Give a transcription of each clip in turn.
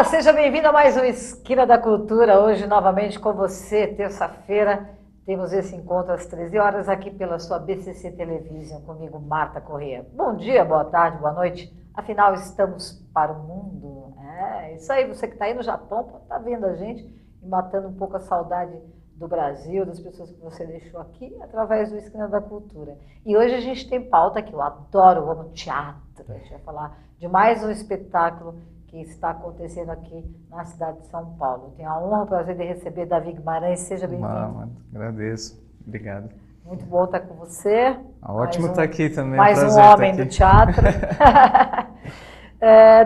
seja bem-vindo a mais um Esquina da Cultura. Hoje, novamente com você, terça-feira, temos esse encontro às 13 horas aqui pela sua BCC Television, comigo, Marta Corrêa. Bom dia, boa tarde, boa noite. Afinal, estamos para o mundo. É isso aí, você que está aí no Japão, está vendo a gente e matando um pouco a saudade do Brasil, das pessoas que você deixou aqui, através do Esquina da Cultura. E hoje a gente tem pauta que eu adoro, eu amo teatro. A gente vai falar de mais um espetáculo que está acontecendo aqui na cidade de São Paulo. Tenho a honra e o prazer de receber Davi Guimarães. Seja bem-vindo. Agradeço. Obrigado. Muito bom estar com você. Ótimo estar aqui também. Mais um homem do teatro.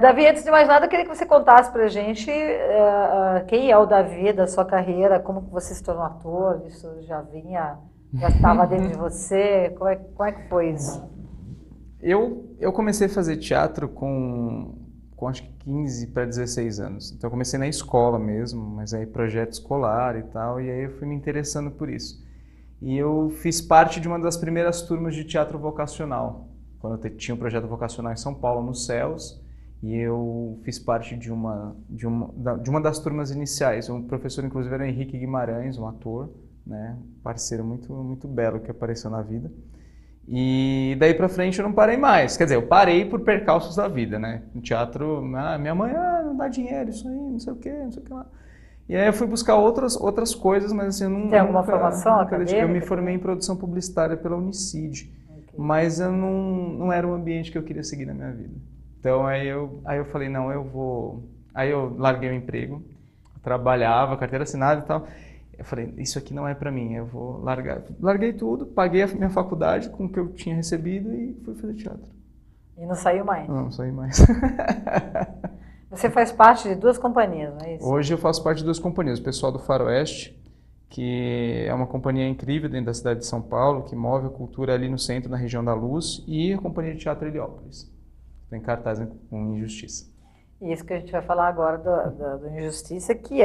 Davi, antes de mais nada, eu queria que você contasse pra gente quem é o Davi da sua carreira, como que você se tornou ator, isso já estava dentro de você, como é que foi isso? Eu comecei a fazer teatro com acho que 15 para 16 anos. Então eu comecei na escola mesmo, mas aí projeto escolar e tal, e aí eu fui me interessando por isso. E eu fiz parte de uma das primeiras turmas de teatro vocacional, quando eu tinha um projeto vocacional em São Paulo, no Céus, e eu fiz parte de uma das turmas iniciais. O professor, inclusive, era o Henrique Guimarães, um ator, né, um parceiro muito, muito belo que apareceu na vida. E daí pra frente eu não parei mais. Quer dizer, eu parei por percalços da vida, né? No teatro, minha mãe, não dá dinheiro, isso aí, não sei o que lá. E aí eu fui buscar outras coisas, mas assim, eu não... Tem alguma formação acadêmica? Eu me formei em produção publicitária pela Unicid, mas eu não era o ambiente que eu queria seguir na minha vida. Então aí eu falei, não, eu vou... Aí eu larguei o emprego, trabalhava, carteira assinada e tal. Eu falei, isso aqui não é pra mim, eu vou largar. Larguei tudo, paguei a minha faculdade com o que eu tinha recebido e fui fazer teatro. E não saiu mais? Não saí mais. Você faz parte de duas companhias, não é isso? Hoje eu faço parte de duas companhias. O pessoal do Faroeste, que é uma companhia incrível dentro da cidade de São Paulo, que move a cultura ali no centro, na região da Luz, e a Companhia de Teatro Heliópolis. Tem cartaz com Injustiça. E isso que a gente vai falar agora do Injustiça, que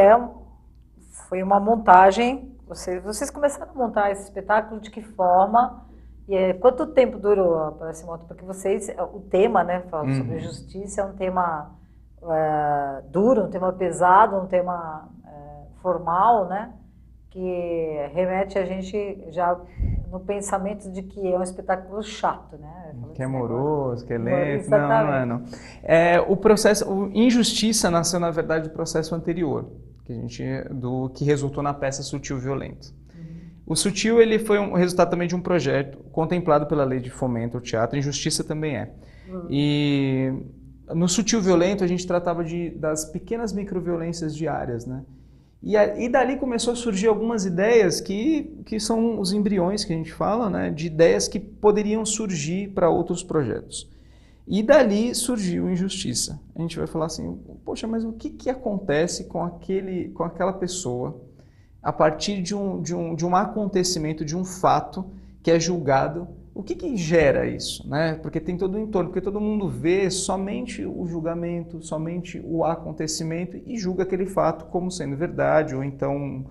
foi uma montagem. Vocês começaram a montar esse espetáculo de que forma? E quanto tempo durou para esse monte? Porque o tema, né, fala sobre justiça, é um tema duro, um tema pesado, um tema formal, né, que remete a gente já no pensamento de que é um espetáculo chato, né? Que é moroso, que é lento. Não é não. O processo, Injustiça nasceu, na verdade, do processo anterior, que resultou na peça Sutil Violento. O Sutil, ele foi um resultado também de um projeto contemplado pela Lei de Fomento ao Teatro. Injustiça também é. E no Sutil Violento a gente tratava das pequenas microviolências diárias, né? E dali começou a surgir algumas ideias que são os embriões que a gente fala, né? De ideias que poderiam surgir para outros projetos. E dali surgiu Injustiça. A gente vai falar assim, poxa, mas o que acontece com aquela pessoa a partir de um acontecimento, de um fato que é julgado? O que gera isso, né? Porque tem todo o entorno, porque todo mundo vê somente o julgamento, somente o acontecimento e julga aquele fato como sendo verdade, ou então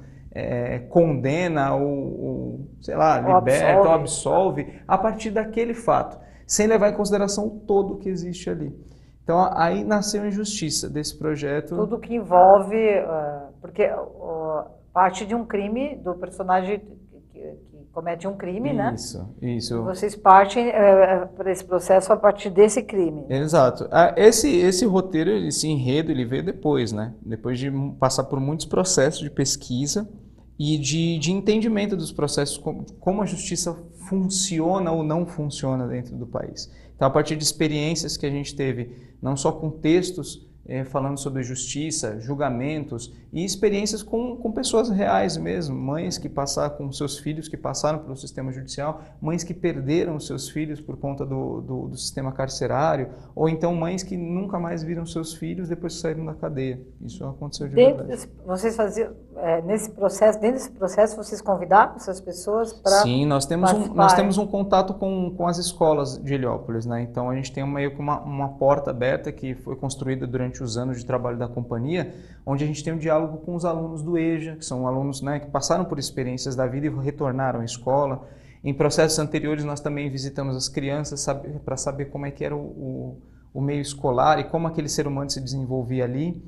condena, ou sei lá, liberta, ou absolve a partir daquele fato, sem levar em consideração o todo que existe ali. Então aí nasceu a Injustiça desse projeto. Tudo que envolve, porque parte de um crime do personagem que comete um crime, né? Isso. E vocês partem para esse processo a partir desse crime. Exato. Esse roteiro, esse enredo, ele veio depois, né? Depois de passar por muitos processos de pesquisa e de entendimento dos processos, como a justiça funciona ou não funciona dentro do país. Então, a partir de experiências que a gente teve, não só com textos falando sobre justiça, julgamentos e experiências com pessoas reais mesmo, mães que passaram com seus filhos que passaram pelo sistema judicial, mães que perderam seus filhos por conta do sistema carcerário, ou então mães que nunca mais viram seus filhos depois que saíram da cadeia. Isso aconteceu de verdade. Vocês faziam, dentro desse processo, vocês convidavam essas pessoas para Sim, nós temos um contato com as escolas de Heliópolis, né? Então a gente tem meio que uma porta aberta que foi construída durante os anos de trabalho da companhia, onde a gente tem um diálogo com os alunos do EJA, que são alunos, né, que passaram por experiências da vida e retornaram à escola. Em processos anteriores nós também visitamos as crianças para saber como é que era o meio escolar e como aquele ser humano se desenvolvia ali.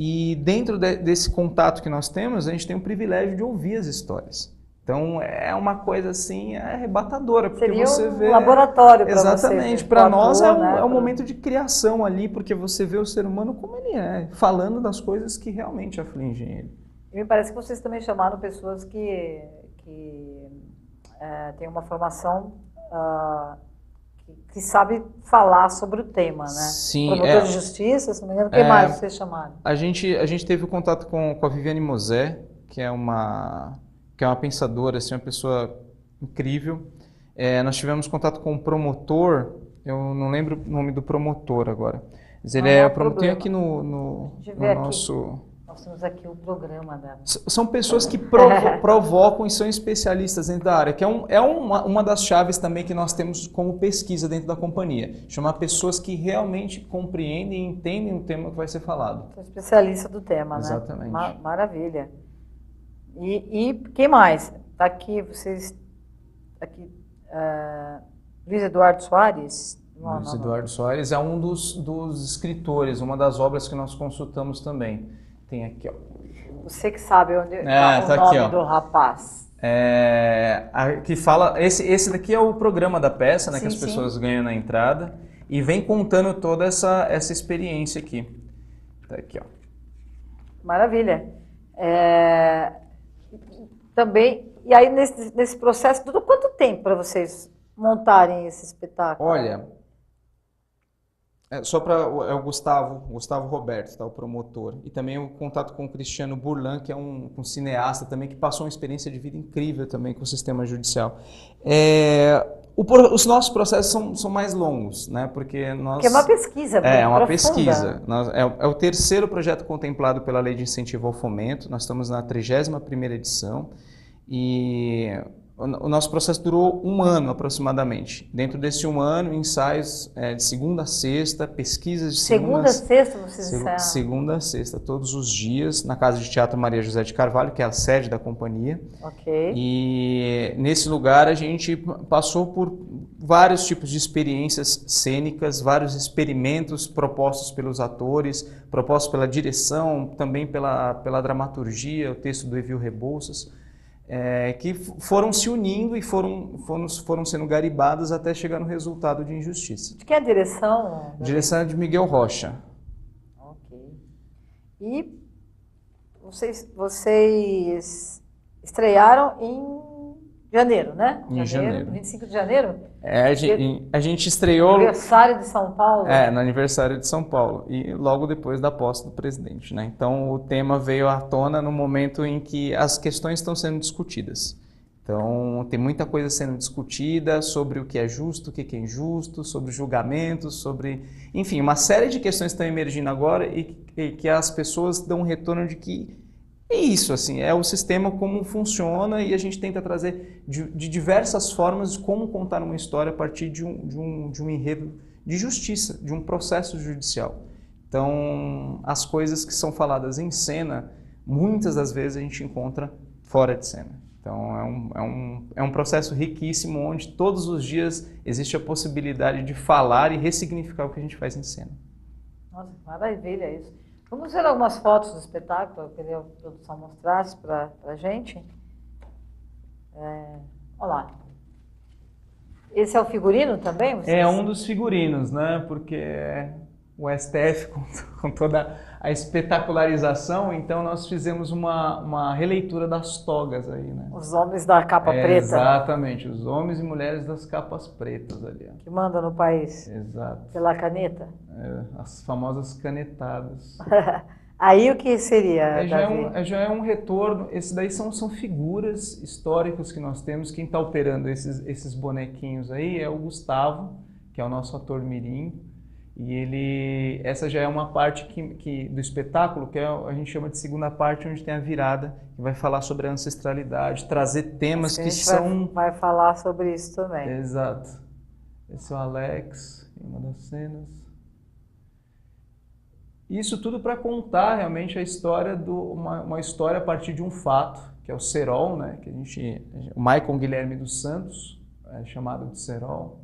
E dentro desse contato que nós temos, a gente tem o privilégio de ouvir as histórias. Então é uma coisa assim arrebatadora, porque Seria você vê... um laboratório para você. Exatamente, para nós é um momento de criação ali, porque você vê o ser humano como ele é, falando das coisas que realmente afligem ele. E me parece que vocês também chamaram pessoas que têm uma formação que sabe falar sobre o tema, né? Sim. Promotor de justiça, se não me engano, o que mais vocês chamaram? A gente teve contato com a Viviane Mosé, que é uma pensadora, assim, uma pessoa incrível. Nós tivemos contato com um promotor, eu não lembro o nome do promotor agora, mas ele é promotor. Tem aqui no nosso... Nós temos aqui o programa da... São pessoas que provocam e são especialistas dentro da área, que é uma das chaves também que nós temos como pesquisa dentro da companhia. Chamar pessoas que realmente compreendem e entendem o tema que vai ser falado. Sou especialista do tema, né? Exatamente. Maravilha. E quem mais? Está aqui, vocês... Aqui, Luiz Eduardo Soares? Luiz Eduardo Soares é um dos escritores, uma das obras que nós consultamos também. Tem aqui, ó. Você que sabe onde está o nome aqui, do rapaz. Que fala, esse daqui é o programa da peça, né, sim, que as pessoas ganham na entrada, e vem contando toda essa experiência aqui. Tá aqui, ó. Maravilha. Também, e aí nesse processo, tudo quanto tempo para vocês montarem esse espetáculo? Olha, só para o Gustavo Roberto, tá, o promotor, e também o contato com o Cristiano Burlan, que é um cineasta também, que passou uma experiência de vida incrível também com o sistema judicial. Os nossos processos são mais longos, né? Porque nós... Que é uma pesquisa É uma profunda. pesquisa. É o terceiro projeto contemplado pela Lei de Incentivo ao Fomento. Nós estamos na 31ª edição e o nosso processo durou 1 ano aproximadamente. Dentro desse 1 ano, ensaios de segunda a sexta, pesquisas de segunda a sexta vocês ensaiam? Segunda a sexta, todos os dias, na Casa de Teatro Maria José de Carvalho, que é a sede da companhia. Ok. E nesse lugar a gente passou por vários tipos de experiências cênicas, vários experimentos propostos pelos atores, propostos pela direção, também pela dramaturgia, o texto do Evil Rebouças. Que foram se unindo e foram sendo garibadas até chegar no resultado de Injustiça. De que é a direção? Direção é de Miguel Rocha. Ok. E vocês estrearam em janeiro, né? Em janeiro. 25 de janeiro? A gente estreou... No aniversário de São Paulo? No aniversário de São Paulo. E logo depois da posse do presidente, né? Então o tema veio à tona no momento em que as questões estão sendo discutidas. Então tem muita coisa sendo discutida sobre o que é justo, o que é injusto, sobre julgamentos, sobre... Enfim, uma série de questões estão emergindo agora e que as pessoas dão um retorno de que é isso, assim, é o sistema como funciona e a gente tenta trazer de diversas formas como contar uma história a partir de um enredo de justiça, de um processo judicial. Então, as coisas que são faladas em cena, muitas das vezes a gente encontra fora de cena. Então, é um processo riquíssimo onde todos os dias existe a possibilidade de falar e ressignificar o que a gente faz em cena. Nossa, maravilha isso. Vamos ver algumas fotos do espetáculo, eu queria que a produção mostrasse para a gente. Olha lá. Esse é o figurino também? É um dos figurinos, né? Porque o STF, com toda a espetacularização, então nós fizemos uma releitura das togas aí, né? Os homens da capa preta. Exatamente, os homens e mulheres das capas pretas ali. Que mandam no país. Exato. Pela caneta. As famosas canetadas. Aí o que seria, já é um retorno, esses daí são figuras históricas que nós temos. Quem está operando esses bonequinhos aí é o Gustavo, que é o nosso ator mirim. E essa já é uma parte do espetáculo, que a gente chama de segunda parte, onde tem a virada, que vai falar sobre a ancestralidade, trazer temas que são... Vai falar sobre isso também. Exato. Esse é o Alex, em uma das cenas. Isso tudo para contar realmente a história, uma história a partir de um fato, que é o Serol, né? Que o Maicon Guilherme dos Santos, é chamado de Serol.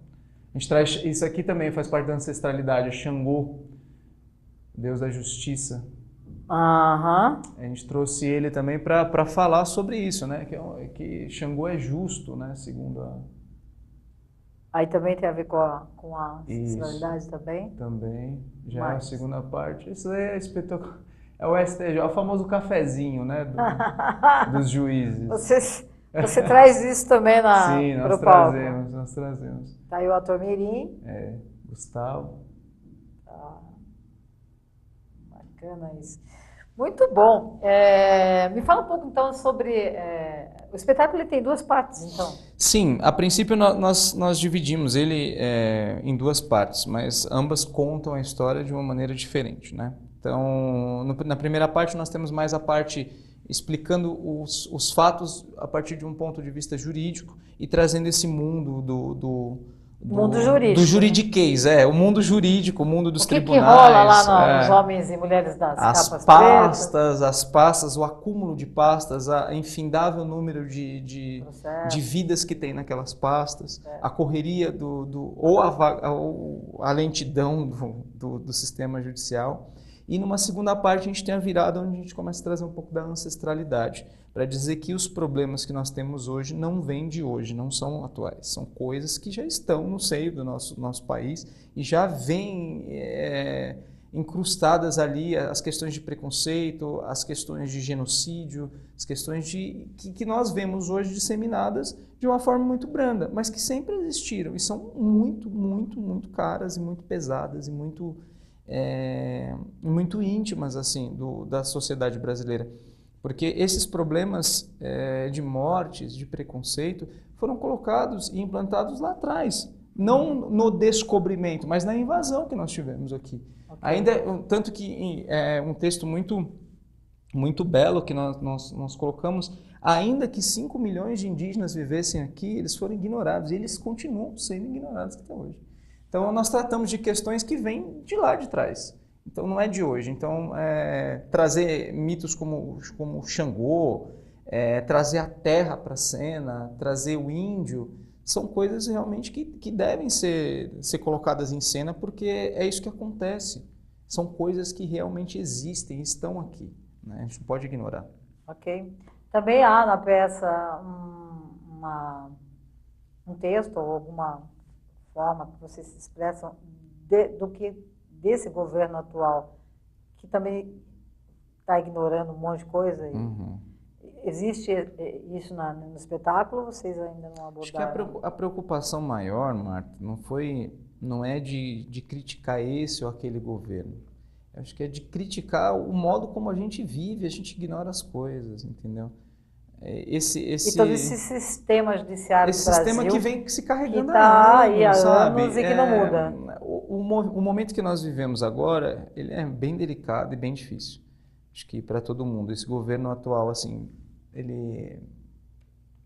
A gente traz, isso aqui também faz parte da ancestralidade, Xangô, Deus da Justiça. Aham. A gente trouxe ele também para falar sobre isso, né? Que Xangô é justo, né? Segundo a... Aí também tem a ver com a Isso. sexualidade também? Também, já é a Mas... segunda parte. Isso aí é espetacular. É o STJ, é o famoso cafezinho, né? Dos juízes. Você traz isso também Sim, para o palco? nós trazemos. Tá aí o ator mirim. É, Gustavo. Ah, bacana isso. Muito bom. Me fala um pouco então sobre... o espetáculo ele tem duas partes, então. Sim, a princípio nós dividimos ele em duas partes, mas ambas contam a história de uma maneira diferente, né? Então, na primeira parte nós temos mais a parte explicando os fatos a partir de um ponto de vista jurídico e trazendo esse mundo Mundo jurídico. do juridiquês, o mundo jurídico, o mundo dos O que tribunais. rola lá nos homens e mulheres das capas pretas? As pastas, o acúmulo de pastas, a infindável número de vidas que tem naquelas pastas, a correria ou a lentidão do sistema judicial. E numa segunda parte a gente tem a virada onde a gente começa a trazer um pouco da ancestralidade, para dizer que os problemas que nós temos hoje não vêm de hoje, não são atuais, são coisas que já estão no seio do nosso país e já vêm incrustadas ali as questões de preconceito, as questões de genocídio, as questões que nós vemos hoje disseminadas de uma forma muito branda, mas que sempre existiram e são muito, muito, muito caras e muito pesadas e muito íntimas assim da sociedade brasileira, porque esses problemas de mortes, de preconceito foram colocados e implantados lá atrás, não no descobrimento, mas na invasão que nós tivemos aqui. Okay. Ainda tanto que um texto muito muito belo que nós colocamos, ainda que 5 milhões de indígenas vivessem aqui, eles foram ignorados e eles continuam sendo ignorados até hoje. Então, nós tratamos de questões que vêm de lá de trás. Então, não é de hoje. Então, trazer mitos como Xangô, trazer a terra para a cena, trazer o índio, são coisas realmente que devem ser colocadas em cena, porque é isso que acontece. São coisas que realmente existem, estão aqui, né? A gente não pode ignorar. Ok. Também há na peça um texto ou alguma forma que vocês se expressam desse governo atual, que também está ignorando um monte de coisa. Uhum. Existe isso no espetáculo ou vocês ainda não abordaram? Acho que a preocupação maior, Marta, não é de criticar esse ou aquele governo. Acho que é de criticar o modo como a gente vive, a gente ignora as coisas, entendeu? E todo esse sistema judiciário do Brasil, sistema que vem se carregando há anos, sabe? Anos e que não muda. O momento que nós vivemos agora, ele é bem delicado e bem difícil. Acho que para todo mundo. Esse governo atual, assim, ele...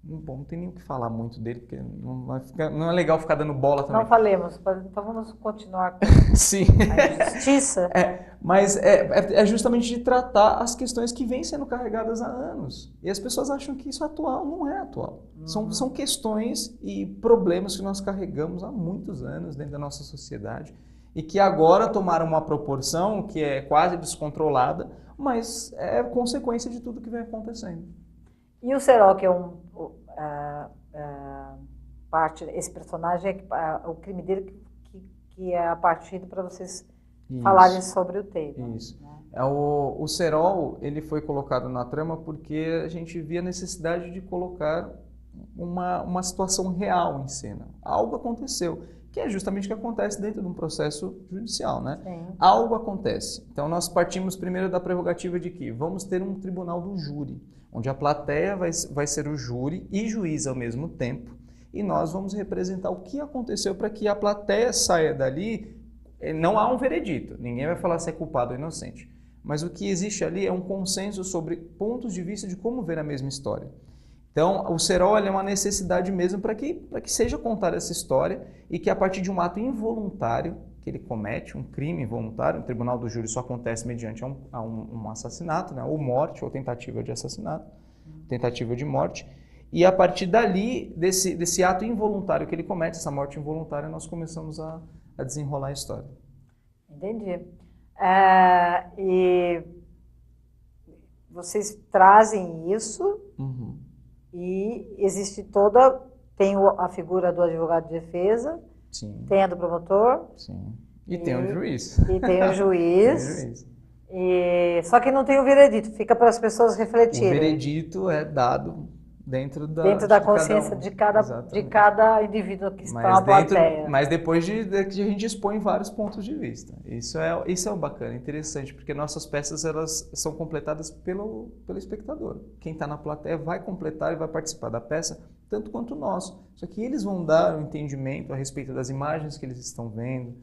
Bom, não tem nem o que falar muito dele, porque não é legal ficar dando bola também. Não falemos, então vamos continuar com Sim. a justiça. Mas é justamente de tratar as questões que vêm sendo carregadas há anos. E as pessoas acham que isso é atual, não é atual. São questões e problemas que nós carregamos há muitos anos dentro da nossa sociedade e que agora tomaram uma proporção que é quase descontrolada, mas é consequência de tudo que vem acontecendo. E o Serol, que é esse personagem, o crime dele que é a partir para vocês falarem sobre o tema. Isso. Né? O Serol, ele foi colocado na trama porque a gente via a necessidade de colocar uma situação real em cena. Algo aconteceu, que é justamente o que acontece dentro de um processo judicial, né? Sim. Algo acontece. Então nós partimos primeiro da prerrogativa de que vamos ter um tribunal do júri, onde a plateia vai ser o júri e juiz ao mesmo tempo, e nós vamos representar o que aconteceu para que a plateia saia dali. Não há um veredito, ninguém vai falar se é culpado ou inocente, mas o que existe ali é um consenso sobre pontos de vista de como ver a mesma história. Então, o Serol é uma necessidade mesmo para que seja contada essa história e que a partir de um ato involuntário que ele comete, um crime involuntário, o tribunal do júri só acontece mediante um assassinato, né, ou morte, ou tentativa de assassinato, tentativa de morte, e a partir dali, desse ato involuntário que ele comete, essa morte involuntária, nós começamos a desenrolar a história. Entendi. E vocês trazem isso e existe tem a figura do advogado de defesa, Sim. tem a do promotor. Sim. E tem o juiz. E tem o juiz. Só que não tem o veredito, fica para as pessoas refletirem. O veredito é dado dentro da consciência de cada indivíduo que está na plateia. Mas depois de a gente expõe vários pontos de vista. Isso é bacana, interessante, porque nossas peças elas são completadas pelo espectador. Quem está na plateia vai completar e vai participar da peça, tanto quanto nós. Só que eles vão dar um entendimento a respeito das imagens que eles estão vendo,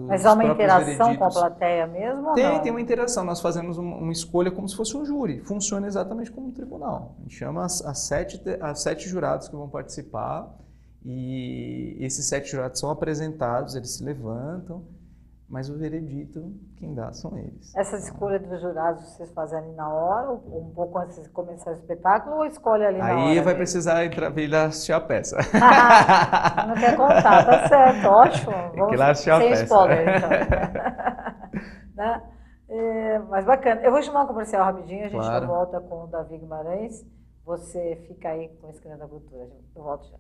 mas há uma interação com a plateia mesmo? Tem uma interação. Nós fazemos uma escolha como se fosse um júri. Funciona exatamente como um tribunal. A gente chama as 7 jurados que vão participar e esses 7 jurados são apresentados, eles se levantam, mas o veredito quem dá são eles. Essa escolha dos jurados vocês fazem ali na hora, ou um pouco antes de começar o espetáculo, ou escolhe ali na hora? Aí vai precisar vir assistir a peça. Não quer contar, tá certo, ótimo. Vamos sem spoiler, então. Né? Mas bacana. Eu vou chamar um comercial rapidinho, a gente já volta com o Davi Guimarães. Você fica aí com a Esquina da Cultura. Eu volto já.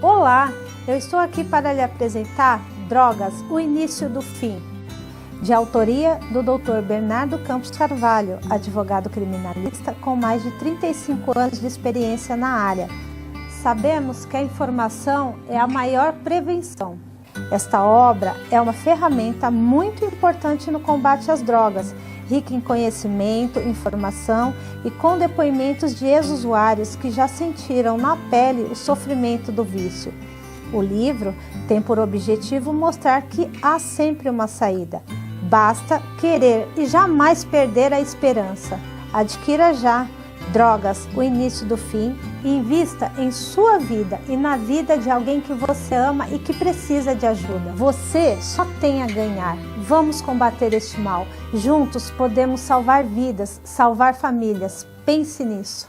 Olá, eu estou aqui para lhe apresentar Drogas, o Início do Fim, de autoria do Dr. Bernardo Campos Carvalho, advogado criminalista com mais de 35 anos de experiência na área. Sabemos que a informação é a maior prevenção. Esta obra é uma ferramenta muito importante no combate às drogas, rica em conhecimento, informação e com depoimentos de ex-usuários que já sentiram na pele o sofrimento do vício. O livro tem por objetivo mostrar que há sempre uma saída. Basta querer e jamais perder a esperança. Adquira já Drogas, o Início do Fim e invista em sua vida e na vida de alguém que você ama e que precisa de ajuda. Você só tem a ganhar. Vamos combater este mal. Juntos podemos salvar vidas, salvar famílias. Pense nisso.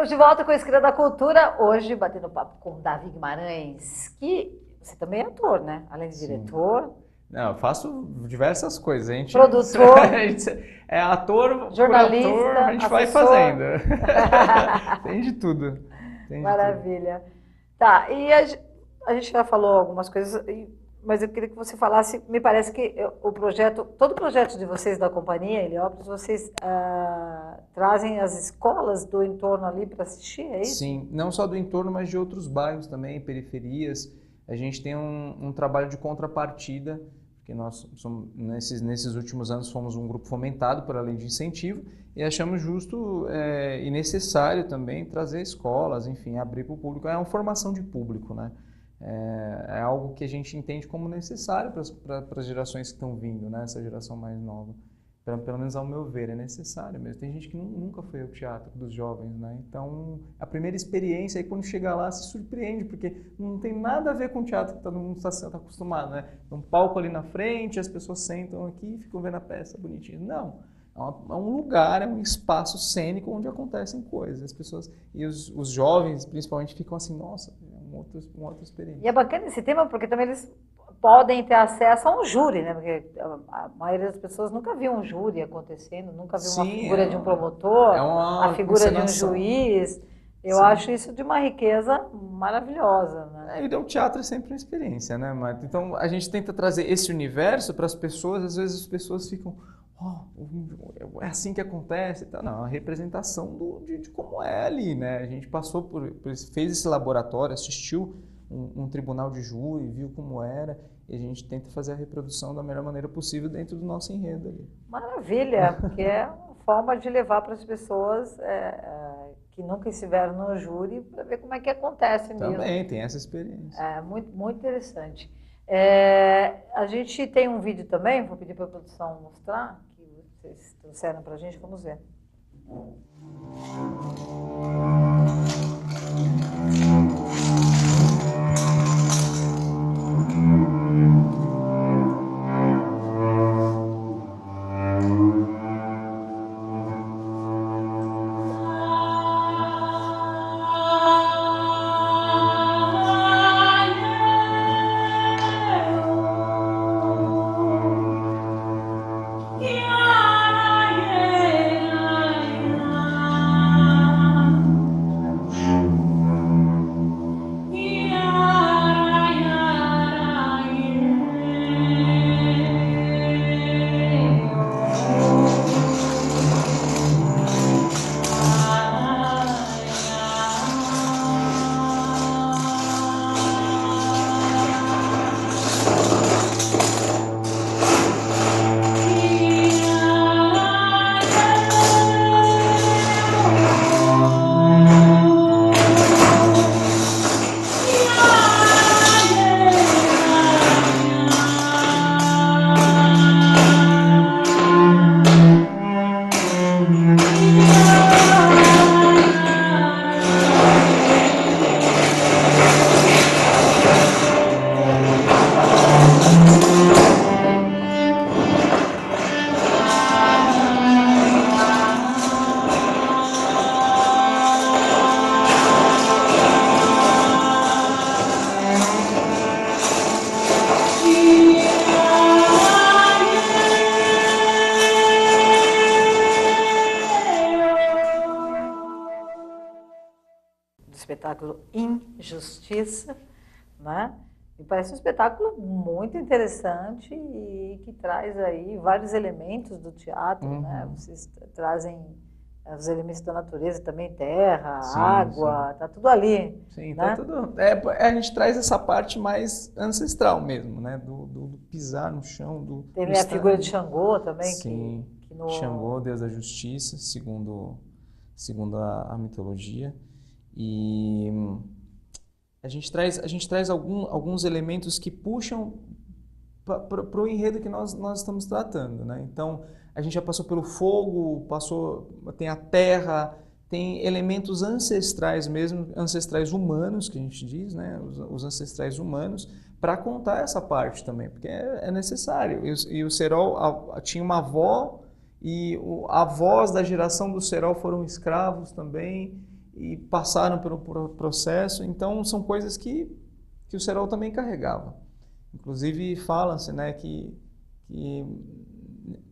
Estamos de volta com a Esquina da Cultura, hoje batendo papo com o Davi Guimarães, que você também é ator, né? Além de diretor. Não, eu faço diversas coisas. A gente, Produtor. A gente é ator, jornalista, por ator, a gente vai assessor. fazendo. Tem de tudo. Tem de Maravilha. Tá, e a gente já falou algumas coisas, mas eu queria que você falasse, me parece que todo o projeto de vocês da companhia, Heliópolis, vocês trazem as escolas do entorno ali para assistir, é isso? Sim, não só do entorno, mas de outros bairros também, periferias. A gente tem um trabalho de contrapartida, porque nós somos, nesses últimos anos fomos um grupo fomentado por a lei de incentivo e achamos justo e necessário também trazer escolas, enfim, abrir para o público. É uma formação de público, né? É algo que a gente entende como necessário para as gerações que estão vindo, né? Essa geração mais nova. Pelo menos ao meu ver, é necessário mesmo. Tem gente que nunca foi ao teatro dos jovens, né? Então, a primeira experiência, aí quando chega lá, se surpreende, porque não tem nada a ver com o teatro que todo mundo está acostumado, né? Tem um palco ali na frente, as pessoas sentam aqui e ficam vendo a peça bonitinha. Não, é um lugar, é um espaço cênico onde acontecem coisas. As pessoas, e os jovens, principalmente, ficam assim, nossa, uma outra experiência. E é bacana esse tema, porque também eles podem ter acesso a um júri, né? Porque a maioria das pessoas nunca viu um júri acontecendo, nunca viu uma figura de um promotor, a figura de um juiz. Eu acho isso de uma riqueza maravilhosa, né? E o teatro é sempre uma experiência, né, Marta? Então, a gente tenta trazer esse universo para as pessoas, às vezes as pessoas ficam, é assim que acontece? Não, a representação de como é ali, né? A gente passou fez esse laboratório, assistiu um tribunal de júri, viu como era, e a gente tenta fazer a reprodução da melhor maneira possível dentro do nosso enredo ali. Maravilha, porque é uma forma de levar para as pessoas que nunca estiveram no júri para ver como é que acontece mesmo. Também tem essa experiência. É muito, muito interessante. A gente tem um vídeo também, vou pedir para a produção mostrar, que vocês trouxeram para a gente, vamos ver. Espetáculo Injustiça, né? Me parece um espetáculo muito interessante e que traz aí vários elementos do teatro, né? Vocês trazem os elementos da natureza também, terra, água, tá tudo ali. Sim, né? tá tudo. A gente traz essa parte mais ancestral mesmo, né? Do pisar no chão, Tem a figura de Xangô também. Sim, Xangô, Deus da Justiça, segundo a mitologia. E a gente traz alguns elementos que puxam para o enredo que nós estamos tratando, né? Então, a gente já passou pelo fogo, tem a terra, tem elementos ancestrais mesmo, ancestrais humanos, que a gente diz, né? Os ancestrais humanos, para contar essa parte também, porque é necessário. E o Serol tinha uma avó, e avós da geração do Serol foram escravos também. e passaram pelo processo. Então, são coisas que o Serol também carregava. Inclusive, fala-se, né, que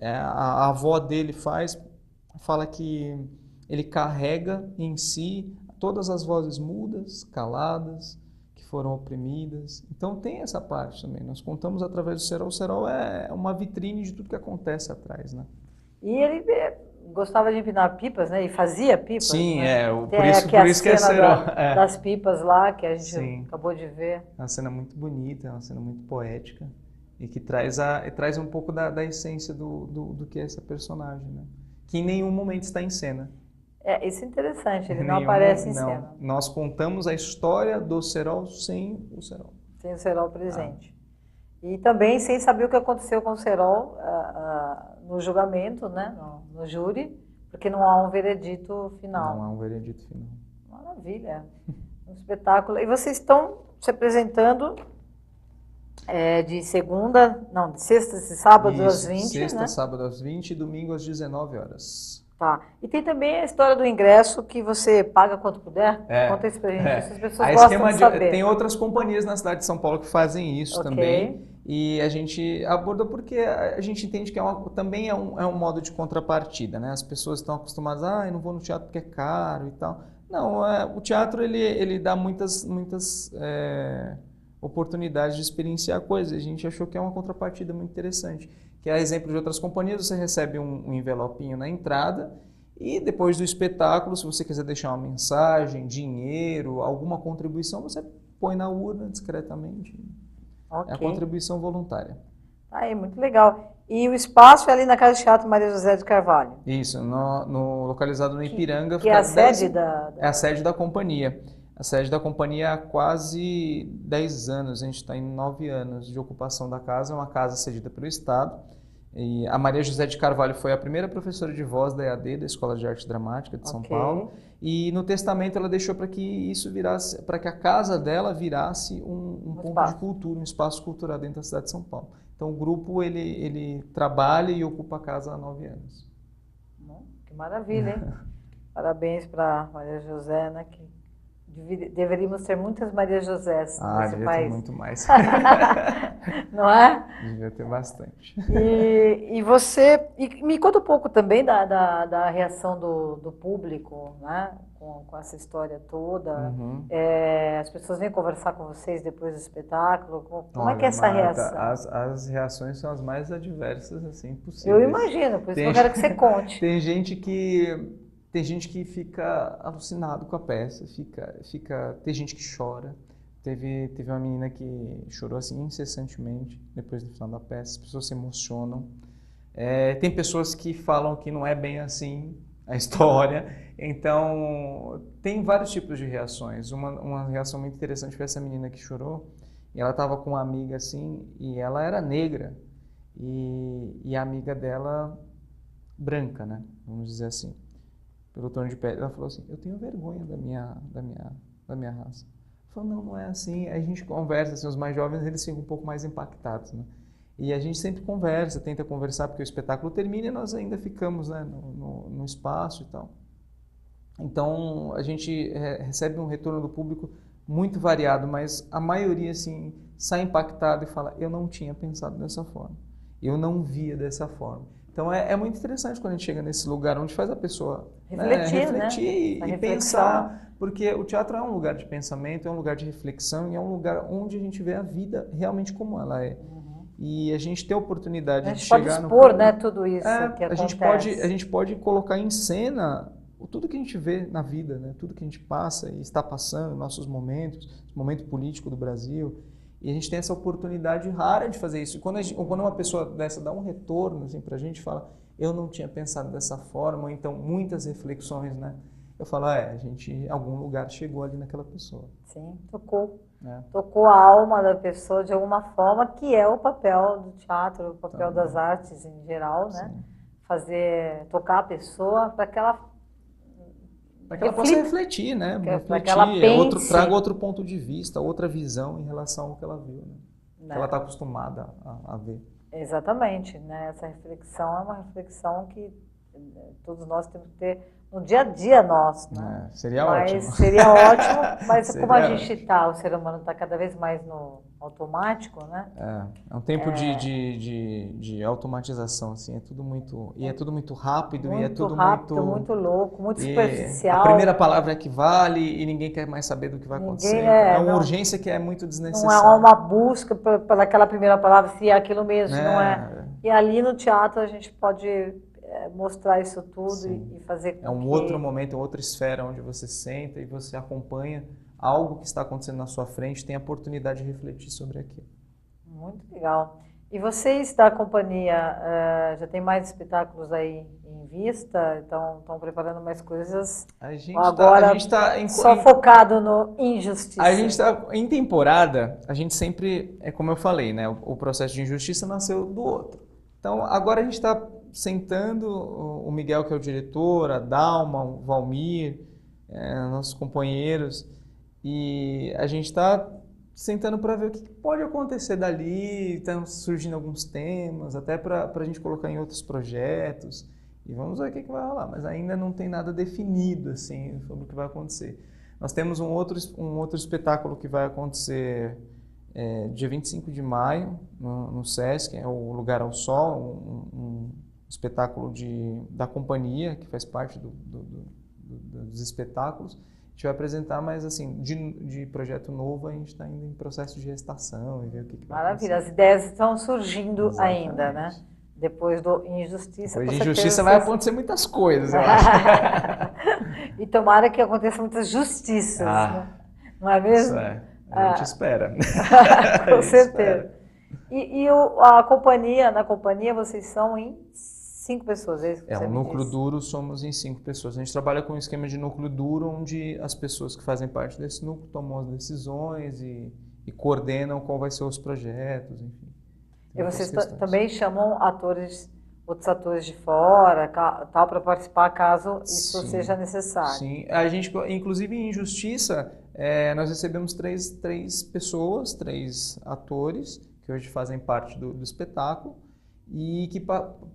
a avó dele fala que ele carrega em si todas as vozes mudas, caladas, que foram oprimidas. Então tem essa parte também. Nós contamos através do Serol. O Serol é uma vitrine de tudo que acontece atrás, né? E ele gostava de empinar pipas, né? E fazia pipas. Sim, né? Por isso que é Serol. Das pipas lá que a gente Sim. acabou de ver. É uma cena muito bonita, é uma cena muito poética e que traz um pouco da essência do que é essa personagem, né? Que em nenhum momento está em cena. Isso é interessante, ele não aparece em cena. Nós contamos a história do Serol sem o Serol. Sem o Serol presente. E também sem saber o que aconteceu com o Serol no julgamento, né? No júri, porque não há um veredito final. Não há um veredito final. Maravilha. Um espetáculo. E vocês estão se apresentando de sexta e sábado às 20, sexta, né? sábado às 20 e domingo às 19 horas. Tá. E tem também a história do ingresso que você paga quanto puder. Conta isso pra gente, as pessoas gostam de saber. Tem outras companhias na cidade de São Paulo que fazem isso também. E a gente aborda porque a gente entende que também é um modo de contrapartida, né? As pessoas estão acostumadas, eu não vou no teatro porque é caro e tal. Não, o teatro ele dá muitas oportunidades de experienciar coisas. A gente achou que é uma contrapartida muito interessante. Que é exemplo de outras companhias, você recebe um envelopinho na entrada e depois do espetáculo, se você quiser deixar uma mensagem, dinheiro, alguma contribuição, você põe na urna discretamente. É a contribuição voluntária. Aí, muito legal. E o espaço é ali na Casa de Teatro Maria José de Carvalho? Isso, localizado no Ipiranga. Que é a sede É a sede da companhia. A sede da companhia há quase 10 anos, a gente está em 9 anos de ocupação da casa, é uma casa cedida pelo Estado. E a Maria José de Carvalho foi a primeira professora de voz da EAD, da Escola de Arte Dramática de São Paulo. E no testamento ela deixou para que isso virasse, para que a casa dela virasse um ponto de cultura, um espaço cultural dentro da cidade de São Paulo. Então o grupo ele trabalha e ocupa a casa há 9 anos. Que maravilha, hein? Parabéns para Maria José, né? Que deveríamos ter muitas Maria Josés nesse devia país. ter muito mais. Não é? Devia ter bastante. E você... E me conta um pouco também da reação do público, né? Com essa história toda. Uhum. As pessoas vêm conversar com vocês depois do espetáculo. Como é que é essa reação? As reações são as mais adversas assim, possíveis. Eu imagino, por isso que eu quero que você conte. Tem gente que fica alucinado com a peça, tem gente que chora. Teve uma menina que chorou assim incessantemente depois do final da peça, as pessoas se emocionam. Tem pessoas que falam que não é bem assim a história, então tem vários tipos de reações. Uma reação muito interessante foi essa menina que chorou, e ela estava com uma amiga assim, e ela era negra, e a amiga dela branca, né, vamos dizer assim. Pelo tom de pele, ela falou assim, eu tenho vergonha da minha raça. Eu falei, não é assim. Aí a gente conversa, assim, os mais jovens eles ficam um pouco mais impactados, né? E a gente sempre tenta conversar, porque o espetáculo termina e nós ainda ficamos, né, no espaço e tal. Então a gente recebe um retorno do público muito variado, mas a maioria assim, sai impactado e fala, eu não tinha pensado dessa forma, eu não via dessa forma. Então é muito interessante quando a gente chega nesse lugar onde faz a pessoa refletir e pensar, porque o teatro é um lugar de pensamento, é um lugar de reflexão e é um lugar onde a gente vê a vida realmente como ela é. E a gente tem a oportunidade de chegar no... A gente pode expor, né, tudo isso que acontece. A gente pode colocar em cena tudo que a gente vê na vida, né? Tudo que a gente passa e está passando, nossos momentos, o momento político do Brasil. E a gente tem essa oportunidade rara de fazer isso. E quando uma pessoa dessa dá um retorno assim, para a gente, fala, eu não tinha pensado dessa forma, ou então muitas reflexões, né? Eu falo, a gente em algum lugar chegou ali naquela pessoa. Sim, tocou. Tocou a alma da pessoa de alguma forma, que é o papel do teatro, o papel das artes em geral, né? Tocar a pessoa para que ela possa refletir, né? Traga outro ponto de vista, outra visão em relação ao que ela viu, né? Que ela está acostumada a ver. Exatamente, né? Essa reflexão é uma reflexão que todos nós temos que ter no dia a dia nosso, né? Seria mas ótimo. Seria ótimo, mas Seria como a gente está, o ser humano está cada vez mais no automático, né? É um tempo de automatização, assim, é tudo muito rápido e é tudo muito louco, muito e superficial. a primeira palavra é que vale e ninguém quer mais saber do que vai acontecer. É uma urgência que é muito desnecessária. Não é uma busca pelaquela primeira palavra, se é aquilo mesmo, não é. E ali no teatro a gente pode mostrar isso tudo e fazer com um outro momento, outra esfera onde você senta e você acompanha algo que está acontecendo na sua frente, tem a oportunidade de refletir sobre aquilo. Muito legal. E vocês da companhia já tem mais espetáculos aí em vista? Estão preparando mais coisas? A gente está só focado no Injustiça. A gente está em temporada, a gente sempre, como eu falei, né? O processo de injustiça nasceu do outro. Então agora a gente está sentando, o Miguel que é o diretor, a Dalma, o Valmir, nossos companheiros, e a gente está sentando para ver o que pode acontecer dali. Estão surgindo alguns temas, até para a gente colocar em outros projetos, e vamos ver o que vai rolar, mas ainda não tem nada definido assim, sobre o que vai acontecer. Nós temos um outro espetáculo que vai acontecer dia 25 de maio, no Sesc, é o Lugar ao Sol, um espetáculo da companhia, que faz parte dos espetáculos. A gente vai apresentar, mas assim, de projeto novo, a gente está ainda em processo de gestação e ver o que vai acontecer. Maravilha, as ideias estão surgindo ainda, né? Depois do Injustiça. Depois de Injustiça vai acontecer muitas coisas, eu acho. E tomara que aconteça muitas justiças, né? Não é mesmo? Isso a gente espera. Com certeza. E na companhia vocês são em 5 pessoas, é isso que você me núcleo disse? duro somos em 5 pessoas. A gente trabalha com um esquema de núcleo duro, onde as pessoas que fazem parte desse núcleo tomam as decisões e coordenam qual vai ser os projetos, enfim. E vocês também chamam outros atores de fora, tal, para participar caso isso seja necessário? Sim, a gente, inclusive em Injustiça, nós recebemos três pessoas, 3 atores, que hoje fazem parte do espetáculo, e que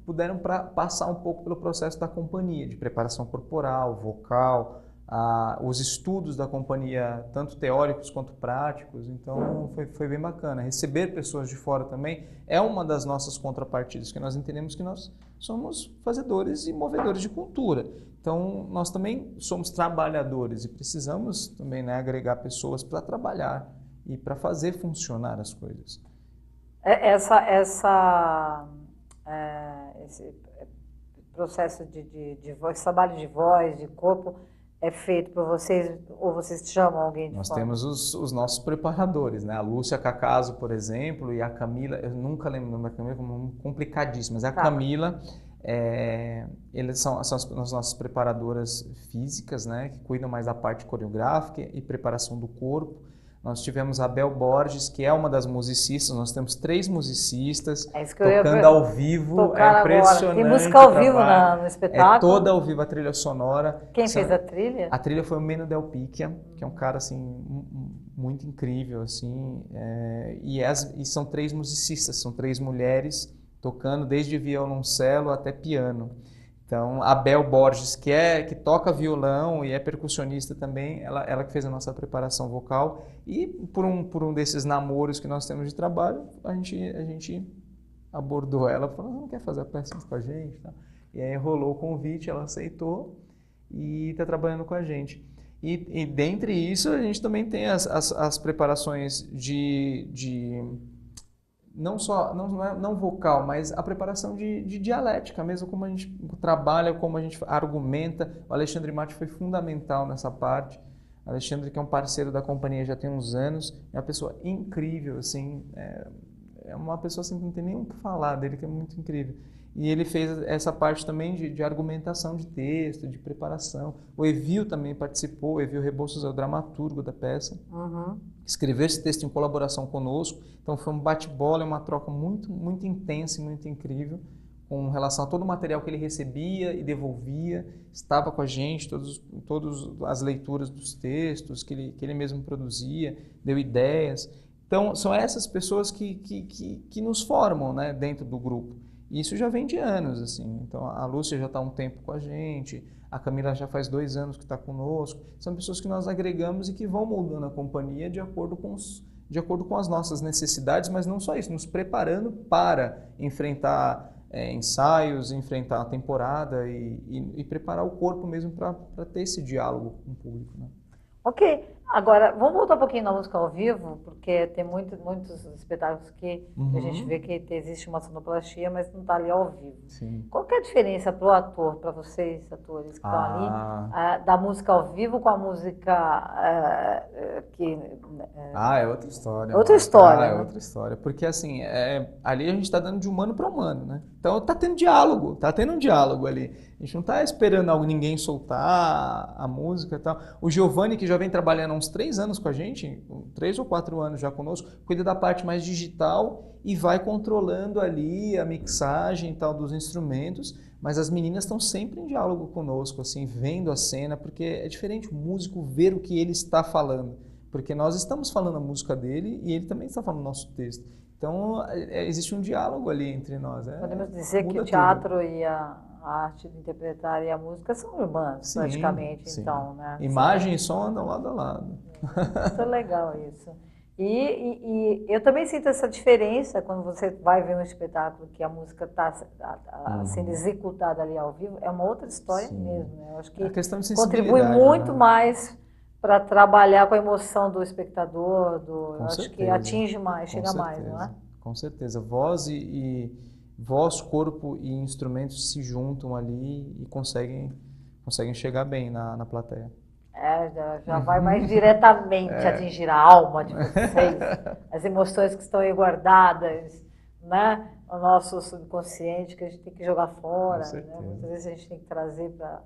puderam passar um pouco pelo processo da companhia, de preparação corporal, vocal, os estudos da companhia, tanto teóricos quanto práticos. Então foi bem bacana. Receber pessoas de fora também é uma das nossas contrapartidas, que nós entendemos que nós somos fazedores e movedores de cultura. Então nós também somos trabalhadores e precisamos também, né, agregar pessoas para trabalhar e para fazer funcionar as coisas. Esse processo de voz, trabalho de voz, de corpo, é feito por vocês ou vocês chamam alguém de fora? Nós temos os nossos preparadores, né? A Lúcia Cacaso, por exemplo, e a Camila, eu nunca lembro o nome da Camila, como complicadíssimo, mas a Camila, eles são as nossas preparadoras físicas, né? Que cuidam mais da parte coreográfica e preparação do corpo. Nós tivemos a Bel Borges, que é uma das musicistas. Nós temos 3 musicistas tocando ao vivo. É impressionante. Agora. Tem música ao vivo no espetáculo? É toda ao vivo a trilha sonora. Quem fez a trilha? A trilha foi o Meno Del Picchia, que é um cara assim muito incrível, assim. E são 3 musicistas, são 3 mulheres tocando desde violoncelo até piano. Então, a Bel Borges, que toca violão e é percussionista também, ela que fez a nossa preparação vocal. E por um desses namoros que nós temos de trabalho, a gente abordou ela, falou, não quer fazer a peça com a gente? E aí rolou o convite, ela aceitou e está trabalhando com a gente. E dentre isso, a gente também tem as preparações não vocal, mas a preparação de dialética, mesmo como a gente trabalha, como a gente argumenta. O Alexandre Matti foi fundamental nessa parte. O Alexandre, que é um parceiro da companhia já tem uns anos, é uma pessoa incrível, assim, é uma pessoa assim, que não tem nem o que falar dele, que é muito incrível. E ele fez essa parte também de argumentação de texto, de preparação. O Evil também participou, o Evil Rebouças é o dramaturgo da peça. Escreveu esse texto em colaboração conosco. Então foi um bate-bola, uma troca muito, muito intensa e muito incrível com relação a todo o material que ele recebia e devolvia. Estava com a gente, todas as leituras dos textos que ele mesmo produzia, deu ideias. Então são essas pessoas que nos formam, né, dentro do grupo. E isso já vem de anos, assim. Então, a Lúcia já está há um tempo com a gente, a Camila já faz 2 anos que está conosco. São pessoas que nós agregamos e que vão moldando a companhia de acordo com as nossas necessidades, mas não só isso, nos preparando para enfrentar ensaios, enfrentar a temporada e preparar o corpo mesmo para ter esse diálogo com o público, né? Ok, agora vamos voltar um pouquinho na música ao vivo, porque tem muitos espetáculos que a gente vê que existe uma sonoplastia, mas não está ali ao vivo. Sim. Qual que é a diferença para o ator, para vocês, atores que estão ali, da música ao vivo com a música que... É outra história. Outra história. É outra história, porque assim, ali a gente está dando de humano para humano, né? Então tá tendo um diálogo ali. A gente não está esperando ninguém soltar a música e tal. O Giovanni, que já vem trabalhando há uns 3 anos com a gente, 3 ou 4 anos já conosco, cuida da parte mais digital e vai controlando ali a mixagem e tal dos instrumentos, mas as meninas estão sempre em diálogo conosco, assim, vendo a cena, porque é diferente o músico ver o que ele está falando, porque nós estamos falando a música dele e ele também está falando o nosso texto. Então, existe um diálogo ali entre nós. Podemos dizer que o teatro e a arte de interpretar e a música são irmãs, praticamente, sim. Então, né? Imagem e som andam lado a lado. Muito legal isso. E eu também sinto essa diferença quando você vai ver um espetáculo que a música está sendo executada ali ao vivo, é uma outra história mesmo, né? Eu acho que contribui muito mais para trabalhar com a emoção do espectador, acho que atinge mais, chega mais, não é? Com certeza. Voz, corpo e instrumentos se juntam ali e conseguem chegar bem na plateia. Já vai mais diretamente atingir a alma de vocês, as emoções que estão aí guardadas, né? O nosso subconsciente que a gente tem que jogar fora, né? Muitas vezes a gente tem que trazer para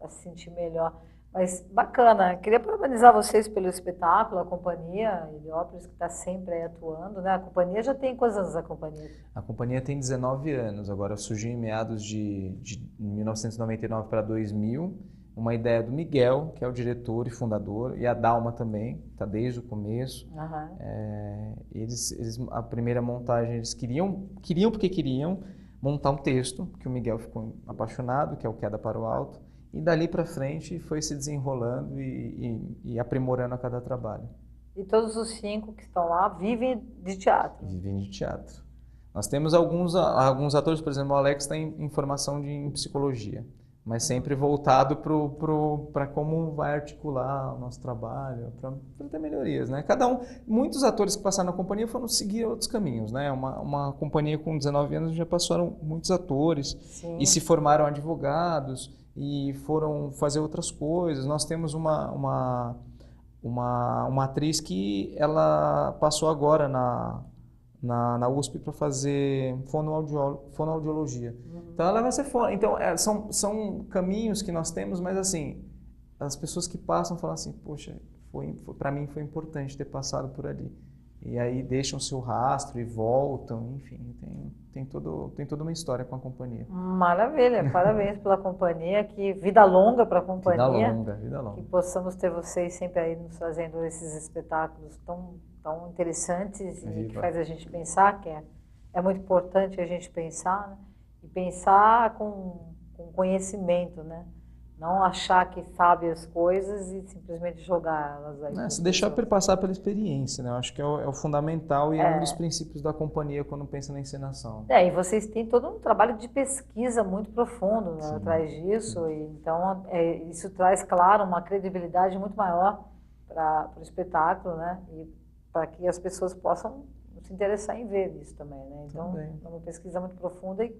se sentir melhor. Mas bacana, queria parabenizar vocês pelo espetáculo, a companhia Heliópolis, que está sempre aí atuando, né? A companhia já tem quantos anos a companhia? A companhia tem 19 anos, agora surgiu em meados de 1999 para 2000, uma ideia do Miguel, que é o diretor e fundador, e a Dalma também, está desde o começo. A primeira montagem, eles queriam porque queriam montar um texto, que o Miguel ficou apaixonado, que é o Queda para o Alto, e dali para frente foi se desenrolando e aprimorando a cada trabalho. E todos os 5 que estão lá vivem de teatro? Vivem de teatro. Nós temos alguns atores, por exemplo, o Alex está em formação em psicologia, mas sempre voltado para como vai articular o nosso trabalho, para ter melhorias, né? Muitos atores que passaram na companhia foram seguir outros caminhos, né? Uma companhia com 19 anos já passaram muitos atores. Sim. E se formaram advogados e foram fazer outras coisas. Nós temos uma atriz que ela passou agora na USP para fazer fonoaudiologia. Então ela vai ser fora. Então são caminhos que nós temos, mas assim, as pessoas que passam falam assim, poxa, para mim foi importante ter passado por ali. E aí deixam seu rastro e voltam, enfim, tem toda uma história com a companhia. Maravilha, parabéns pela companhia, que vida longa para a companhia. Vida longa. Que possamos ter vocês sempre aí nos fazendo esses espetáculos tão interessantes e que faz a gente pensar, que é muito importante a gente pensar, né? E pensar com conhecimento, né? Não achar que sabe as coisas e simplesmente jogar elas aí. Se deixar passar pela experiência, né? Eu acho que é o fundamental e é um dos princípios da companhia quando pensa na encenação. E vocês têm todo um trabalho de pesquisa muito profundo, né, atrás disso. E, então, isso traz, claro, uma credibilidade muito maior para o espetáculo, né? E para que as pessoas possam se interessar em ver isso também, né? Então, é uma pesquisa muito profunda e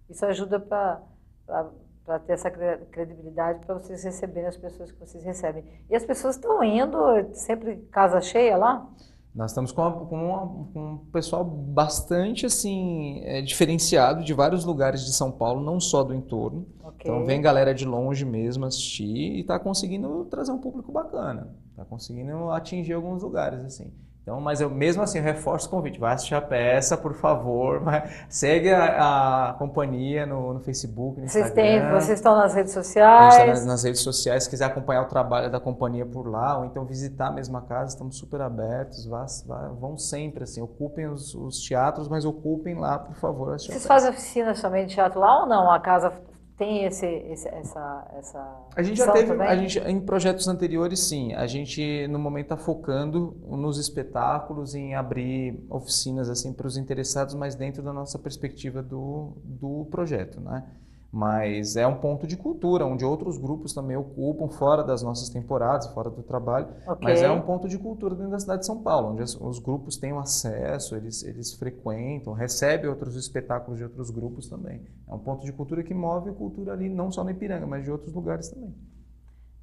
isso ajuda para ter essa credibilidade para vocês receberem as pessoas que vocês recebem. E as pessoas estão indo, sempre casa cheia lá? Nós estamos com um pessoal bastante assim, diferenciado de vários lugares de São Paulo, não só do entorno. Então vem galera de longe mesmo assistir e está conseguindo trazer um público bacana. Está conseguindo atingir alguns lugares, assim. Então, mas eu mesmo assim eu reforço o convite, vai assistir a peça, por favor, segue a companhia no Facebook, no Instagram. Vocês estão nas redes A gente sociais? está nas redes sociais, se quiser acompanhar o trabalho da companhia por lá, ou então visitar a mesma casa, estamos super abertos, vão sempre, assim, ocupem os teatros, mas ocupem lá, por favor. Vocês fazem oficina somente de teatro lá ou não? A casa tem essa A gente já opção teve, também? em projetos anteriores, sim. A gente, no momento, está focando nos espetáculos, em abrir oficinas assim para os interessados, mas dentro da nossa perspectiva do projeto, né? Mas é um ponto de cultura, onde outros grupos também ocupam, fora das nossas temporadas, fora do trabalho. Ok. Mas é um ponto de cultura dentro da cidade de São Paulo, onde os grupos têm acesso, eles frequentam, recebem outros espetáculos de outros grupos também. É um ponto de cultura que move a cultura ali, não só no Ipiranga, mas de outros lugares também.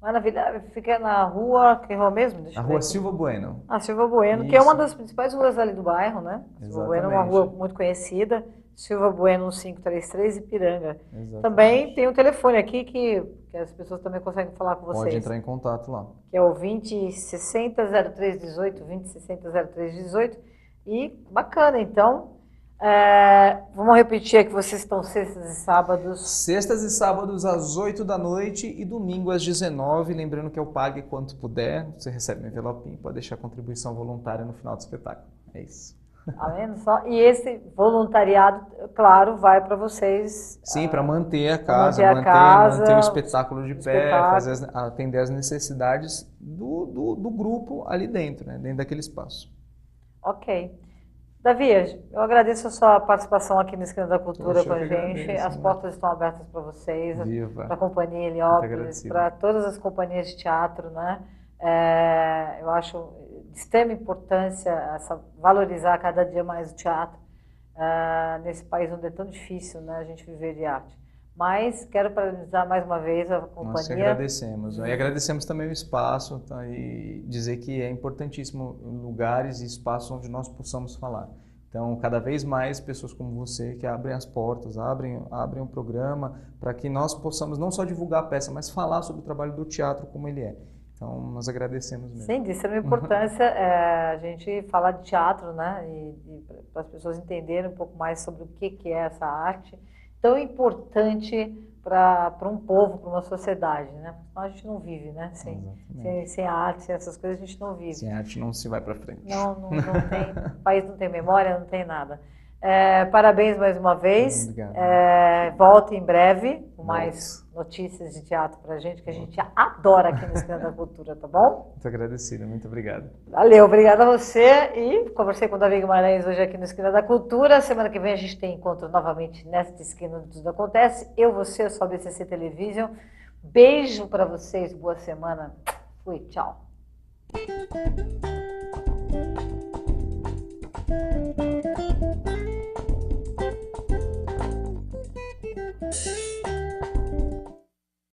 Maravilha. Fica na rua, que rua mesmo? Deixa A eu rua ver. Silva Bueno. Ah, Silva Bueno, que é uma das principais ruas ali do bairro, né? Silva Bueno é uma rua muito conhecida. Silva Bueno 1533, Ipiranga. Exatamente. Também tem um telefone aqui que as pessoas também conseguem falar com vocês. Pode entrar em contato lá. Que é o 2060-0318, 2060-0318. E bacana, então. Vamos repetir aqui, vocês estão sextas e sábados. Sextas e sábados às 8 da noite e domingo às 19. Lembrando que eu pague quanto puder. Você recebe um envelopinho, pode deixar contribuição voluntária no final do espetáculo. É isso. Tá vendo só? E esse voluntariado, claro, vai para vocês. Sim, para manter a casa, manter o espetáculo de pé, atender as necessidades do grupo ali dentro, né? Dentro daquele espaço. Ok. Davi, eu agradeço a sua participação aqui no Esquina da Cultura. Poxa, com a gente. Agradeço, As portas estão abertas para vocês, para a Companhia Heliópolis, para todas as companhias de teatro, né? Eu acho de extrema importância valorizar cada dia mais o teatro nesse país onde é tão difícil, né, a gente viver de arte. Mas quero parabenizar mais uma vez a companhia. Nós agradecemos. E agradecemos também o espaço, tá? E dizer que é importantíssimo lugares e espaços onde nós possamos falar. Então, cada vez mais pessoas como você que abrem as portas, abrem o programa, para que nós possamos não só divulgar a peça, mas falar sobre o trabalho do teatro como ele é. Então, nós agradecemos mesmo. Sim, de extrema importância a gente falar de teatro, né? E para as pessoas entenderem um pouco mais sobre o que é essa arte tão importante para um povo, para uma sociedade, né? Senão a gente não vive, né? Sem a arte, sem essas coisas, a gente não vive. Sem arte não se vai para frente. Não tem, o país não tem memória, não tem nada. Parabéns mais uma vez. Obrigado. Volte em breve com mais notícias de teatro pra gente, que a gente adora aqui no Esquina da Cultura, tá bom? Muito agradecido, muito obrigado. Valeu, obrigada a você. E conversei com o Davi Guimarães hoje aqui no Esquina da Cultura. Semana que vem a gente tem encontro novamente nesta esquina onde tudo acontece. Eu, você, sou a BCC Television. Beijo pra vocês, boa semana. Fui, tchau.